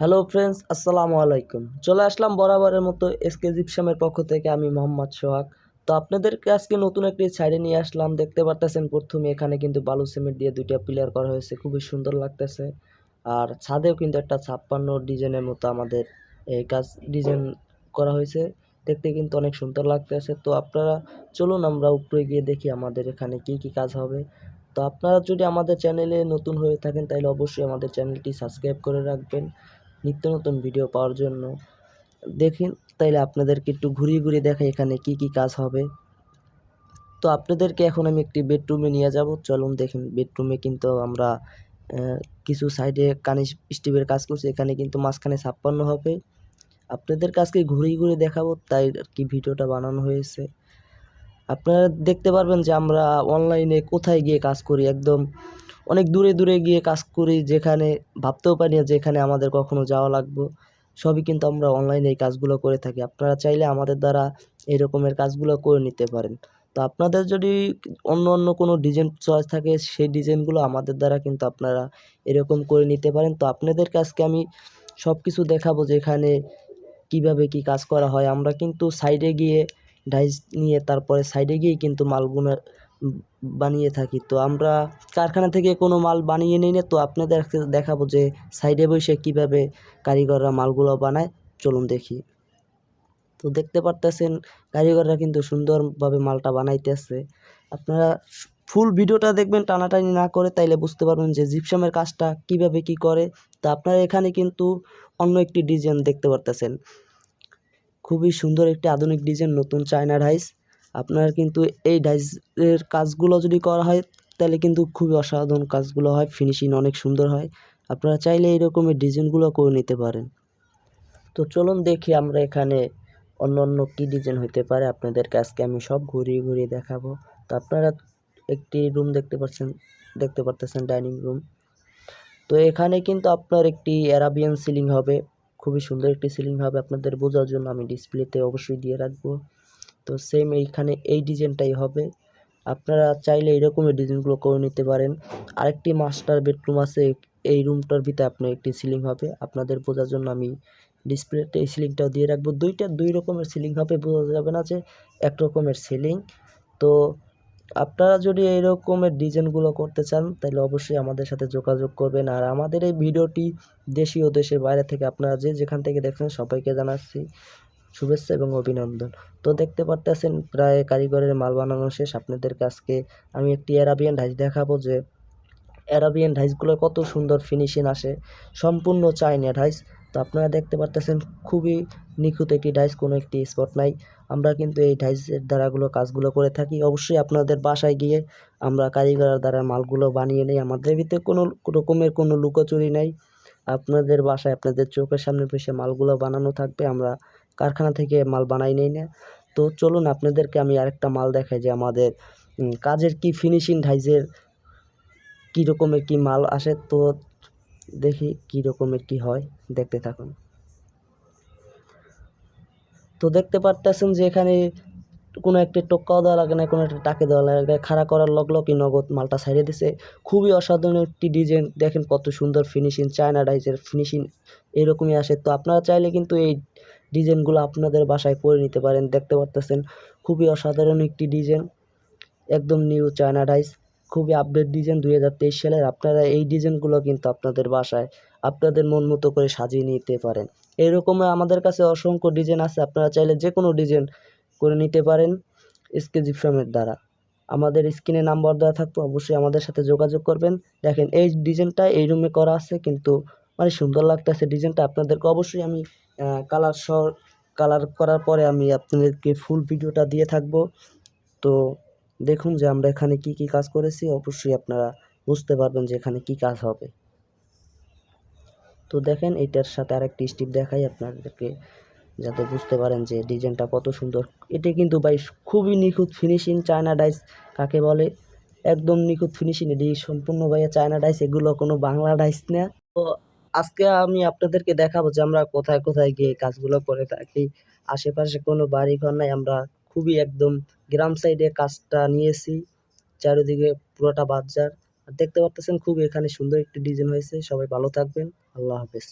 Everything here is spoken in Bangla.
হ্যালো ফ্রেন্ডস, আসসালামু আলাইকুম। চলে আসলাম বরাবরের মতো এসকে জিপসামের পক্ষ থেকে। আমি মোহাম্মদ সোহাগ। তো আপনাদেরকে আজকে নতুন একটি সাইডে নিয়ে আসলাম। দেখতে পারতেছেন প্রথমে এখানে কিন্তু বালু সিমেন্ট দিয়ে দুইটা পিলার করা হয়েছে, খুবই সুন্দর লাগতেছে। আর ছাদেও কিন্তু একটা 56 ডিজাইনের মতো আমাদের এই কাজ ডিজাইন করা হয়েছে, দেখতে কিন্তু অনেক সুন্দর লাগতেছে। তো আপনারা চলুন আমরা উপরে গিয়ে দেখি আমাদের এখানে কি কি কাজ হবে। তো আপনারা যদি আমাদের চ্যানেলে নতুন হয়ে থাকেন তাহলে অবশ্যই আমাদের চ্যানেলটি সাবস্ক্রাইব করে রাখবেন নিত্য নতুন ভিডিও পাওয়ার জন্য। দেখেন তাইলে আপনাদেরকে একটু ঘুরিয়ে ঘুরিয়ে দেখাই এখানে কি কি কাজ হবে। তো আপনাদেরকে এখন আমি একটি বেডরুমে নিয়ে যাব। চলুন দেখেন বেডরুমে কিন্তু আমরা কিছু সাইডে কানিস স্টিভের কাজ করছি, এখানে কিন্তু মাঝখানে 56 হবে। আপনাদের কাছকে ঘুরিয়ে ঘুরিয়ে দেখাবো, তাই আর কি ভিডিওটা বানানো হয়েছে। আপনারা দেখতে পারবেন যে আমরা অনলাইনে কোথায় গিয়ে কাজ করি, একদম অনেক দূরে দূরে গিয়ে কাজ করি, যেখানে ভাবতেও পারি না যেখানে আমাদের কখনো যাওয়া লাগবে। সবই কিন্তু আমরা অনলাইনে এই কাজগুলো করে থাকি। আপনারা চাইলে আমাদের দ্বারা এই রকমের কাজগুলো করে নিতে পারেন। তো আপনাদের যদি অন্য অন্য কোনো ডিজাইন চয়েস থাকে, সেই ডিজাইনগুলো আমাদের দ্বারা কিন্তু আপনারা এরকম করে নিতে পারেন। তো আপনাদের কাছকে আমি সব কিছু দেখাবো যে এখানে কিভাবে কি কাজ করা হয়। আমরা কিন্তু সাইডে গিয়ে ডাইস নিয়ে তারপরে সাইডে গিয়েই কিন্তু মালগুলো বানিয়ে থাকি। তো আমরা কারখানা থেকে কোনো মাল বানিয়ে নিই না, তো আপনাদের দেখাবো যে সাইডে বসে কিভাবে কারিগররা মালগুলো বানায়। চলুন দেখি। তো দেখতে পারতেছেন কারিগররা কিন্তু সুন্দরভাবে মালটা বানাইতেছে। আপনারা ফুল ভিডিওটা দেখবেন টানাটানি না করে, তাইলে বুঝতে পারবেন যে জিপসামের কাজটা কিভাবে কি করে। তা আপনারা এখানে কিন্তু অন্য একটি ডিজাইন দেখতে পারতেছেন, খুবই সুন্দর একটি আধুনিক ডিজাইন, নতুন চায়না ডাইস। আপনার কিন্তু এই ডাইসের কাজগুলো যদি করা হয় তাহলে কিন্তু খুবই অসাধারণ কাজগুলো হয়, ফিনিশিং অনেক সুন্দর হয়। আপনারা চাইলে এই রকমের ডিজাইনগুলো করে নিতে পারেন। তো চলুন দেখি আমরা এখানে অন্য অন্য কী ডিজাইন হইতে পারে। আপনাদেরকে আজকে আমি সব ঘুরিয়ে ঘুরিয়ে দেখাবো। তো আপনারা একটি রুম দেখতে পারতেছেন ডাইনিং রুম। তো এখানে কিন্তু আপনার একটি অ্যারাবিয়ান সিলিং হবে, খুবই সুন্দর একটি সিলিং হবে। আপনাদের বোঝার জন্য আমি ডিসপ্লেতে অবশ্যই দিয়ে রাখবো। তো সেম এইখানে এই ডিজাইনটাই হবে। আপনারা চাইলে এইরকমের ডিজাইনগুলো করে নিতে পারেন। আরেকটি মাস্টার বেডরুম আছে, এই রুমটার ভিতরে আপনার একটি সিলিং হবে। আপনাদের বোঝার জন্য আমি ডিসপ্লেতে এই সিলিংটাও দিয়ে রাখবো। দুই রকমের সিলিং হবে, বোঝা যাবে না যে এক রকমের সিলিং। তো আপনারা যদি এই রকমের ডিজাইনগুলো করতে চান তাহলে অবশ্যই আমাদের সাথে যোগাযোগ করবেন। আর আমাদের এই ভিডিওটি দেশি ও দেশের বাইরে থেকে আপনারা যে যেখান থেকে দেখছেন সবাইকে জানাচ্ছি শুভেচ্ছা এবং অভিনন্দন। তো দেখতে পারতেছেন প্রায় কারিগরের মাল বানানো শেষ। আপনাদের কাছকে আমি একটি অ্যারাবিয়ান ডাইস দেখাবো যে অ্যারাবিয়ান ডাইসগুলো কত সুন্দর ফিনিশিং আসে, সম্পূর্ণ চায়না ডাইস। তো আপনারা দেখতে পারতেছেন খুবই নিখুঁত একটি ডাইস, কোনো একটি স্পট নাই। আমরা কিন্তু এই ডাইসের দ্বারাগুলো কাজগুলো করে থাকি। অবশ্যই আপনাদের বাসায় গিয়ে আমরা কারিগরের দ্বারা মালগুলো বানিয়ে নিই, আমাদের ভিতরে কোনো রকমের কোনো লুকোচুরি নাই। আপনাদের বাসায় আপনাদের চোখের সামনে বসে মালগুলো বানানো থাকবে, আমরা কারখানা থেকে মাল বানাই নেই না। তো চলুন আপনাদেরকে আমি আরেকটা মাল দেখাই যে আমাদের কাজের কি ফিনিশিং ডাইসের কী রকমের কি মাল আসে। তো দেখি কী রকমের কি হয়, দেখতে থাকুন। তো দেখতে পারতেছেন যে এখানে কোনো একটা টোক্কাও দেওয়া লাগে না, কোনো একটা টাকে দেওয়া লাগে, খাড়া করার লগলগই নগদ মালটা ছাইড়ে দিছে। খুবই অসাধারণ একটি ডিজাইন, দেখেন কত সুন্দর ফিনিশিং, চায়না ডাইসের ফিনিশিং এরকমই আসে। তো আপনারা চাইলে কিন্তু এই ডিজাইনগুলো আপনাদের বাসায় করে নিতে পারেন। দেখতে পারতেছেন খুবই অসাধারণ একটি ডিজাইন, একদম নিউ চায়না ডাইস, খুবই আপডেট ডিজাইন 2023 সালের। আপনারা এই ডিজাইনগুলো কিন্তু আপনাদের বাসায় আপনাদের মন মতো করে সাজিয়ে নিতে পারেন। এরকম আমাদের কাছে অসংখ্য ডিজাইন আছে, আপনারা চাইলে যে কোনো ডিজাইন করে নিতে পারেন এসকে জিপসামের দ্বারা। আমাদের স্ক্রিনে নাম্বার দেওয়া থাকবে, অবশ্যই আমাদের সাথে যোগাযোগ করবেন। দেখেন এই ডিজাইনটা এই রুমে করা আছে, কিন্তু মানে সুন্দর লাগতেছে ডিজাইনটা। আপনাদেরকে অবশ্যই আমি কালার করার পরে আমি আপনাদেরকে ফুল ভিডিওটা দিয়ে থাকবো। তো দেখুন যে আমরা এখানে কি কি কাজ করেছি, অবশ্যই আপনারা বুঝতে পারবেন যে এখানে কি কাজ হবে। তো দেখেন এটার সাথে আরেকটি স্টিপ দেখাই আপনাদেরকে, যাতে বুঝতে পারেন যে ডিজাইনটা কত সুন্দর। এটা কিন্তু ভাই খুবই নিখুঁত ফিনিশিং, চায়না ডাইস কাকে বলে, একদম নিখুঁত ফিনিশিং। এটি সম্পূর্ণ ভাইয়া চায়না ডাইস, এগুলো কোনো বাংলা ডাইস না। তো আজকে আমি আপনাদেরকে দেখাবো যে আমরা কোথায় কোথায় গিয়ে কাজগুলো করে থাকি। আশেপাশে কোনো বাড়ি ঘর নাই, আমরা খুবই একদম গ্রাম সাইডে কাজটা নিয়েছি, চারিদিকে পুরোটা বাজার। আর দেখতে পারতেছেন খুব এখানে সুন্দর একটি ডিজাইন হয়েছে। সবাই ভালো থাকবেন, আল্লাহ হাফেজ।